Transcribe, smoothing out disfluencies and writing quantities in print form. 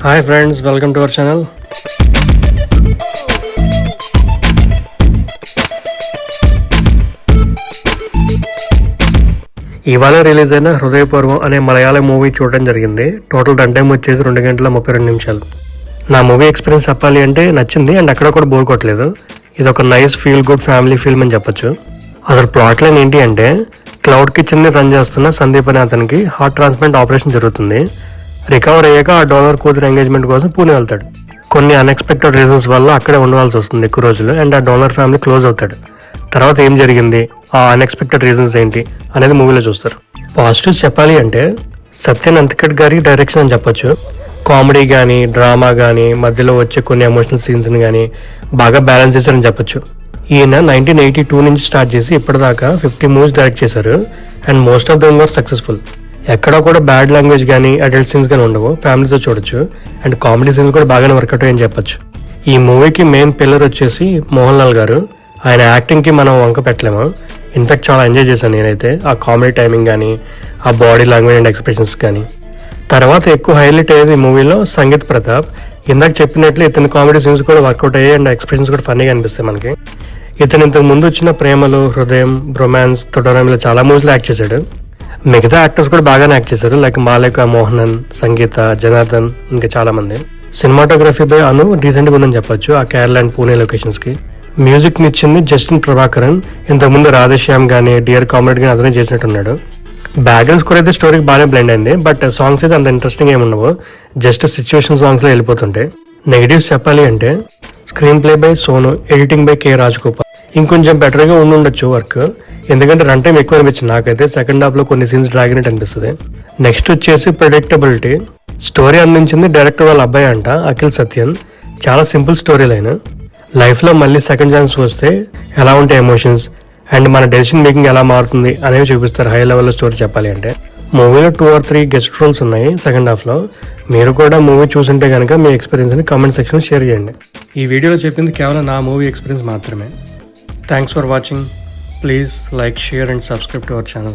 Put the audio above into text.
Hi friends, welcome to our channel. ఇవాళ release అయిన హృదయపూర్వం అనే మలయాళం మూవీ చూడడం జరిగింది. టోటల్ రన్ టైం వచ్చేసి 2 గంటల 32 నిమిషాలు. నా మూవీ ఎక్స్పీరియన్స్ చెప్పాలి అంటే నచ్చింది అండ్ అక్కడ కూడా బోర్ కొట్టలేదు. ఇది ఒక nice feel good family film అని చెప్పొచ్చు. అసలు ప్లాట్ లైన్ ఏంటి అంటే, క్లౌడ్ కిచెన్ ని రన్ చేస్తున్న సందీప్ అనే అతనికి హార్ట్ ట్రాన్స్ప్లాంట్ ఆపరేషన్ జరుగుతుంది. రికవర్ అయ్యాక ఆ డోనర్ కూతురు ఎంగేజ్మెంట్ కోసం పూణే వెళ్తాడు. కొన్ని అన్ఎక్స్పెక్టెడ్ రీజన్స్ వల్ల అక్కడే ఉండవలసి వస్తుంది ఎక్కువ రోజులు అండ్ ఆ డోనర్ ఫ్యామిలీ క్లోజ్ అవుతాడు. తర్వాత ఏం జరిగింది, ఆ అన్ఎక్స్పెక్టెడ్ రీజన్స్ ఏంటి అనేది మూవీలో చూస్తారు. పాజిటివ్స్ చెప్పాలి అంటే సత్యన్ అంతికట్ గారి డైరెక్షన్ అని చెప్పొచ్చు. కామెడీ కానీ డ్రామా కానీ మధ్యలో వచ్చే కొన్ని ఎమోషనల్ సీన్స్ని కానీ బాగా బ్యాలెన్స్ చేశారని చెప్పొచ్చు. ఈయన 1982 నుంచి స్టార్ట్ చేసి ఇప్పటిదాకా 50 మూవీస్ డైరెక్ట్ చేశారు and most of them were successful. ఎక్కడ కూడా బ్యాడ్ లాంగ్వేజ్ కానీ అడల్ట్ సీన్స్ కానీ ఉండవు, ఫ్యామిలీతో చూడొచ్చు అండ్ కామెడీ సీన్స్ కూడా బాగానే వర్కౌట్ అని చెప్పొచ్చు. ఈ మూవీకి మెయిన్ పిల్లర్ వచ్చేసి మోహన్ లాల్ గారు. ఆయన యాక్టింగ్కి మనం వంక పెట్టలేము. ఇన్ఫాక్ట్ చాలా ఎంజాయ్ చేశాను నేనైతే, ఆ కామెడీ టైమింగ్ కానీ ఆ బాడీ లాంగ్వేజ్ అండ్ ఎక్స్ప్రెషన్స్ కానీ. తర్వాత ఎక్కువ హైలైట్ అయ్యేది ఈ మూవీలో సంగీత్ ప్రతాప్. ఇందాక చెప్పినట్లు ఇతని కామెడీ సీన్స్ కూడా వర్కౌట్ అయ్యాయి అండ్ ఎక్స్ప్రెషన్స్ కూడా ఫన్నీగా అనిపిస్తాయి మనకి. ఇతను ఇంతకు ముందు వచ్చిన ప్రేమలు, హృదయం, రొమాన్స్, తొడరామిలో చాలా మూవీస్లో యాక్ట్ చేశాడు. మిగతా యాక్టర్స్ కూడా బాగానే యాక్ట్ చేశారు, లైక్ మాలిక మోహనన్, సంగీత, జనార్దన్, ఇంకా చాలా మంది. సినిమాటోగ్రఫీ బై అను రీసెంట్గా ఉందని చెప్పొచ్చు ఆ కేరళ అండ్ పూణే లొకేషన్స్ కి. మ్యూజిక్ నిచ్చింది జస్టిన్ ప్రభాకరన్. ఇంతకుముందు రాధేశ్యామ్ గానీ డియర్ కామ్రేడ్ గానీ అతనే చేసినట్టున్నాడు. బ్యాక్గ్రౌండ్ స్కోర్ అయితే స్టోరీకి బాగానే బ్లెండ్ అయింది, బట్ సాంగ్స్ అయితే అంత ఇంట్రెస్టింగ్ ఏమి ఉండవు, జస్ట్ సిచ్యువేషన్ సాంగ్స్ లో వెళ్ళిపోతుంటాయి. నెగిటివ్స్ చెప్పాలి అంటే screen play by Sonu, editing by K Rajagopal. ఇంకొంచెం బెటర్ గా ఉండొచ్చు వర్క్, ఎందుకంటే రన్ టైం ఎక్కువ అనిపించింది నాకైతే. సెకండ్ హాఫ్ లో కొన్ని సీన్స్ డ్రాగ్ అయినట్టు అనిపిస్తుంది. నెక్స్ట్ వచ్చేసి ప్రెడిక్టబిలిటీ. స్టోరీ అందించింది డైరెక్టర్ వాళ్ళ అబ్బాయి అంట, అఖిల్ సత్యన్. చాలా సింపుల్ స్టోరీ లైన్. లైఫ్ లో మళ్ళీ సెకండ్ ఛాన్స్ వస్తే ఎలా ఉంటాయి ఎమోషన్స్ అండ్ మన డెసిషన్ మేకింగ్ ఎలా మారుతుంది అనేవి చూపిస్తారు హై లెవెల్లో స్టోరీ చెప్పాలి అంటే. మూవీలో 2 or 3 గెస్ట్ రోల్స్ ఉన్నాయి సెకండ్ హాఫ్ లో. మీరు కూడా మూవీ చూసింటే కనుక మీ ఎక్స్పీరియన్స్ ని కామెంట్ సెక్షన్ షేర్ చేయండి. ఈ వీడియోలో చెప్పింది కేవలం నా మూవీ ఎక్స్పీరియన్స్ మాత్రమే. Thanks for watching. Please like, share and subscribe to our channel.